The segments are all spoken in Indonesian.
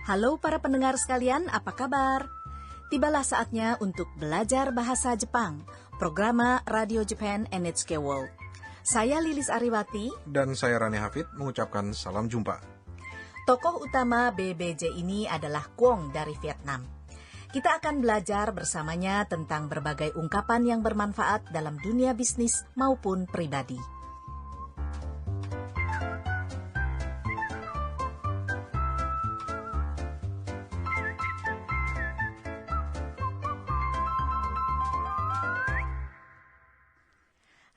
Halo para pendengar sekalian, apa kabar? Tibalah saatnya untuk belajar bahasa Jepang, programa Radio Japan NHK World. Saya Lilis Ariwati dan saya Rani Hafid mengucapkan salam jumpa. Tokoh utama BBJ ini adalah Kwon dari Vietnam. Kita akan belajar bersamanya tentang berbagai ungkapan yang bermanfaat dalam dunia bisnis maupun pribadi.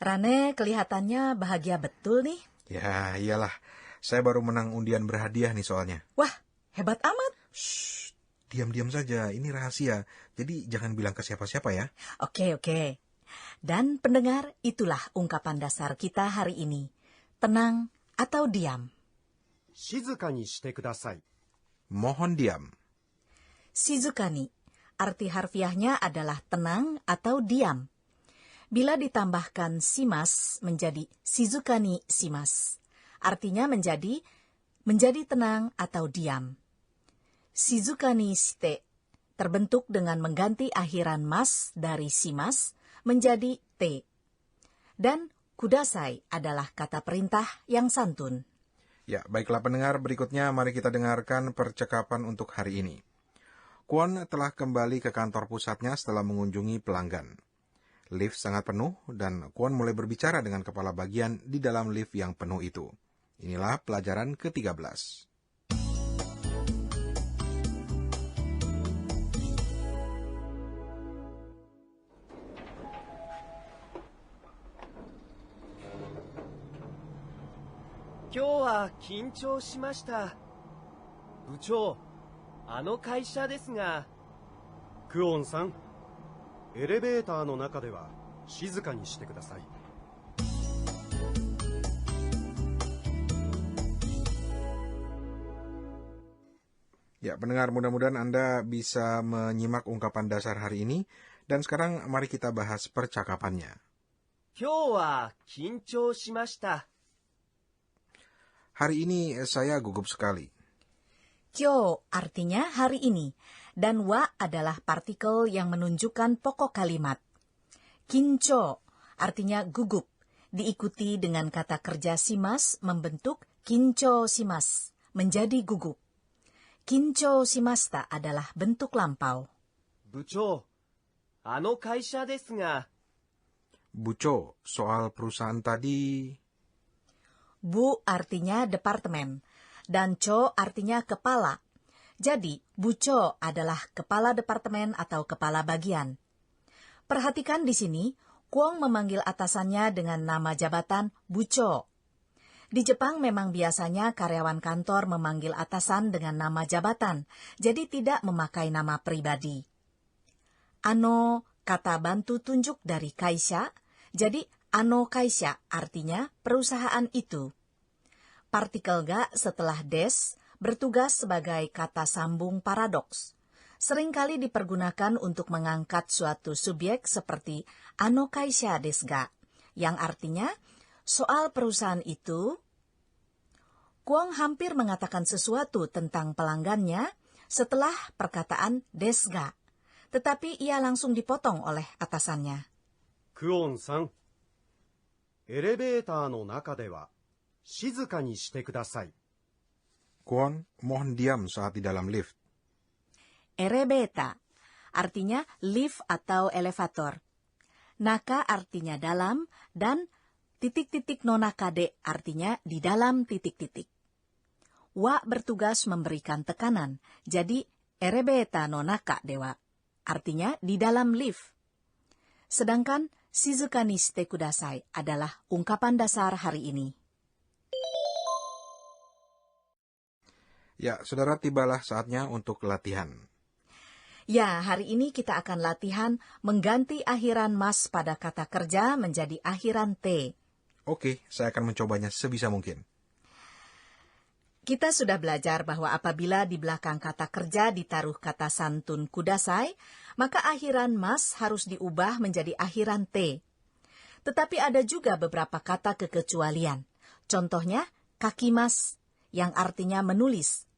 Rane, kelihatannya bahagia betul nih. Ya, iyalah. Saya baru menang undian berhadiah nih soalnya. Wah, hebat amat. Shh, diam-diam saja. Ini rahasia. Jadi jangan bilang ke siapa-siapa ya. Oke. Dan pendengar, itulah ungkapan dasar kita hari ini. Tenang atau diam. Shizuka ni shite kudasai. Mohon diam. Shizukani, arti harfiahnya adalah tenang atau diam. Bila ditambahkan simas menjadi shizukani simas. Artinya menjadi tenang atau diam. Shizukani shite terbentuk dengan mengganti akhiran mas dari simas menjadi te. Dan kudasai adalah kata perintah yang santun. Ya, baiklah pendengar, berikutnya mari kita dengarkan percakapan untuk hari ini. Kwon telah kembali ke kantor pusatnya setelah mengunjungi pelanggan. Lift sangat penuh dan Kwon mulai berbicara dengan kepala bagian di dalam lift yang penuh itu. Inilah pelajaran ke-13. Kyou wa kinchou shimashita. Buchou, ano kaisha desu ga. Kwon-san, エレベーターの中では静かにしてください。Ya, pendengar, mudah-mudahan Anda bisa menyimak ungkapan dasar hari ini. Dan sekarang mari kita bahas percakapannya. Kyou wa kinchou shimashita. Hari ini saya gugup sekali. Kyo artinya hari ini, dan wa adalah partikel yang menunjukkan pokok kalimat. Kincho artinya gugup, diikuti dengan kata kerja simas membentuk kincho simas, menjadi gugup. Kincho shimashita adalah bentuk lampau. Buchou, ano kaisha desu ga. Bucho, soal perusahaan tadi. Bu artinya departemen, dan cho artinya kepala. Jadi, bucho adalah kepala departemen atau kepala bagian. Perhatikan di sini, Kwon memanggil atasannya dengan nama jabatan bucho. Di Jepang memang biasanya karyawan kantor memanggil atasan dengan nama jabatan, jadi tidak memakai nama pribadi. Ano, kata bantu tunjuk dari kaisha, jadi ano kaisha artinya perusahaan itu. Partikel ga setelah des bertugas sebagai kata sambung paradoks. Seringkali dipergunakan untuk mengangkat suatu subjek seperti ano kaisha desu ga, yang artinya soal perusahaan itu. Kwon hampir mengatakan sesuatu tentang pelanggannya setelah perkataan desu ga, tetapi ia langsung dipotong oleh atasannya. Kwon-san, エレベーターの中では静かにしてください。 Kwon, mohon diam saat di dalam lift. Erebeta artinya lift atau elevator. Naka artinya dalam dan titik-titik no nakade artinya di dalam titik-titik. Wa bertugas memberikan tekanan, jadi erebeta no naka dewa artinya di dalam lift. Sedangkan shizuka ni shite kudasai adalah ungkapan dasar hari ini. Ya, saudara, tibalah saatnya untuk latihan. Ya, hari ini kita akan latihan mengganti akhiran mas pada kata kerja menjadi akhiran t. Oke, saya akan mencobanya sebisa mungkin. Kita sudah belajar bahwa apabila di belakang kata kerja ditaruh kata santun kudasai, maka akhiran mas harus diubah menjadi akhiran t. Tetapi ada juga beberapa kata kekecualian. Contohnya, kakimas, yang artinya menulis.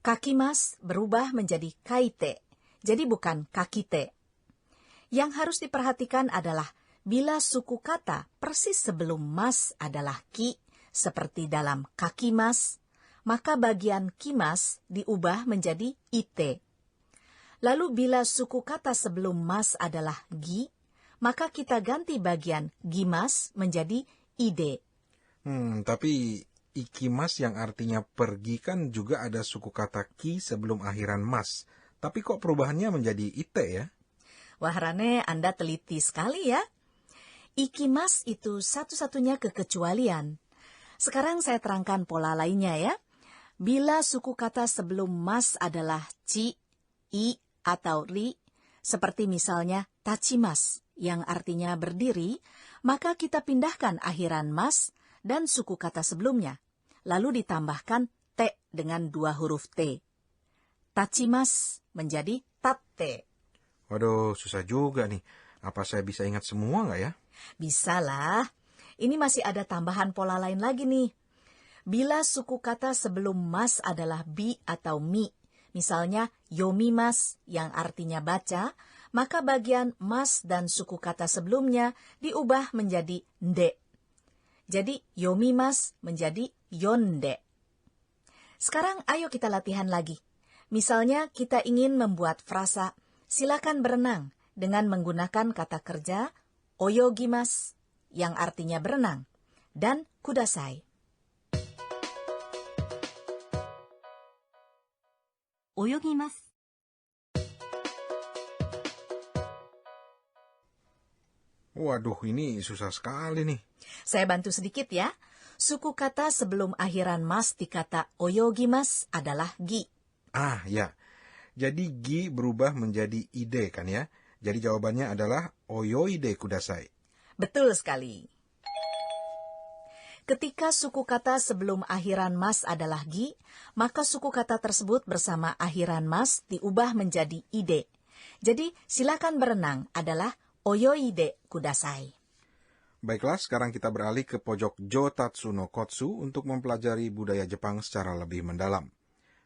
Kakimas berubah menjadi kaite, jadi bukan kakite. Yang harus diperhatikan adalah bila suku kata persis sebelum mas adalah ki, seperti dalam kakimas, maka bagian kimas diubah menjadi ite. Lalu bila suku kata sebelum mas adalah gi, maka kita ganti bagian gimas menjadi ide. Tapi ikimas yang artinya pergi kan juga ada suku kata ki sebelum akhiran mas. Tapi kok perubahannya menjadi ite ya? Wah Rane, Anda teliti sekali ya. Ikimas itu satu-satunya kekecualian. Sekarang saya terangkan pola lainnya ya. Bila suku kata sebelum mas adalah ci, i, atau ri, seperti misalnya tachimas, yang artinya berdiri, maka kita pindahkan akhiran mas dan suku kata sebelumnya, lalu ditambahkan te dengan 2 huruf t. Tachimas menjadi tatte. Waduh, susah juga nih. Apa saya bisa ingat semua nggak ya? Bisa lah. Ini masih ada tambahan pola lain lagi nih. Bila suku kata sebelum mas adalah bi atau mi, misalnya yomimas yang artinya baca, maka bagian mas dan suku kata sebelumnya diubah menjadi nde. Jadi yomimas menjadi yonde. Sekarang ayo kita latihan lagi. Misalnya kita ingin membuat frasa silakan berenang dengan menggunakan kata kerja oyogimas yang artinya berenang dan kudasai. Oyogimasu. Waduh, ini susah sekali nih. Saya bantu sedikit ya. Suku kata sebelum akhiran mas di kata oyogimas adalah gi. Ah, ya. Jadi gi berubah menjadi ide kan ya? Jadi jawabannya adalah oyoide kudasai. Betul sekali. Ketika suku kata sebelum akhiran mas adalah gi, maka suku kata tersebut bersama akhiran mas diubah menjadi ide. Jadi silakan berenang adalah oyoide kudasai. Baiklah, sekarang kita beralih ke pojok Jotatsu no Kotsu untuk mempelajari budaya Jepang secara lebih mendalam.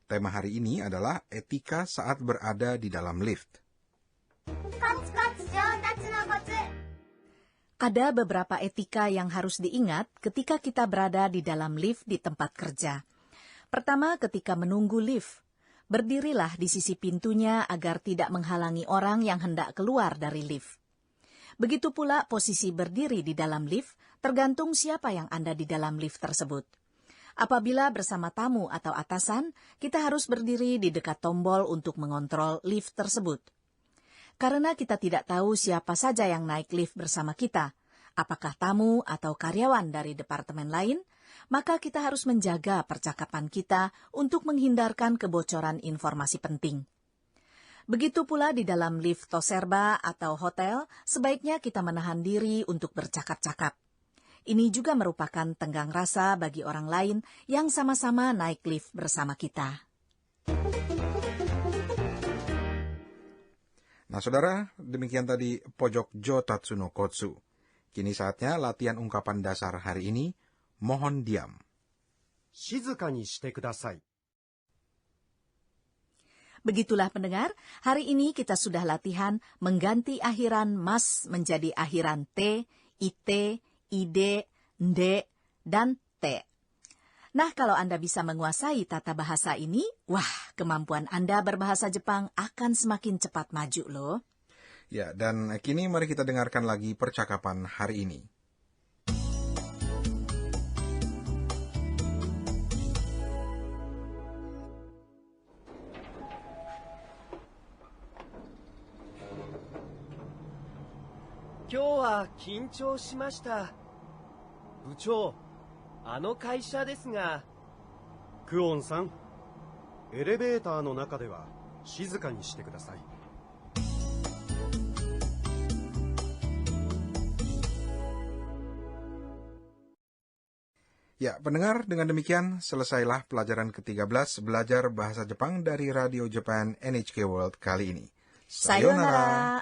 Tema hari ini adalah etika saat berada di dalam lift. Ada beberapa etika yang harus diingat ketika kita berada di dalam lift di tempat kerja. Pertama, ketika menunggu lift, berdirilah di sisi pintunya agar tidak menghalangi orang yang hendak keluar dari lift. Begitu pula posisi berdiri di dalam lift tergantung siapa yang ada di dalam lift tersebut. Apabila bersama tamu atau atasan, kita harus berdiri di dekat tombol untuk mengontrol lift tersebut. Karena kita tidak tahu siapa saja yang naik lift bersama kita, apakah tamu atau karyawan dari departemen lain, maka kita harus menjaga percakapan kita untuk menghindarkan kebocoran informasi penting. Begitu pula di dalam lift toserba atau hotel, sebaiknya kita menahan diri untuk bercakap-cakap. Ini juga merupakan tenggang rasa bagi orang lain yang sama-sama naik lift bersama kita. Nah, saudara, demikian tadi pojok Jotatsu no Kotsu. Kini saatnya latihan ungkapan dasar hari ini, mohon diam. Shizuka ni shite kudasai. Begitulah pendengar, hari ini kita sudah latihan mengganti akhiran mas menjadi akhiran t, ite, ide, nde, dan te. Nah, kalau Anda bisa menguasai tata bahasa ini, wah, kemampuan Anda berbahasa Jepang akan semakin cepat maju loh. Ya, dan kini mari kita dengarkan lagi percakapan hari ini. Kyou wa kinchou shimashita. Buchou, あの会社ですが、クオンさん、エレベーターの中では静かにしてください。Ya, pendengar, dengan demikian selesailah pelajaran ke-13 belajar bahasa Jepang dari Radio Japan NHK World kali ini. Sayonara.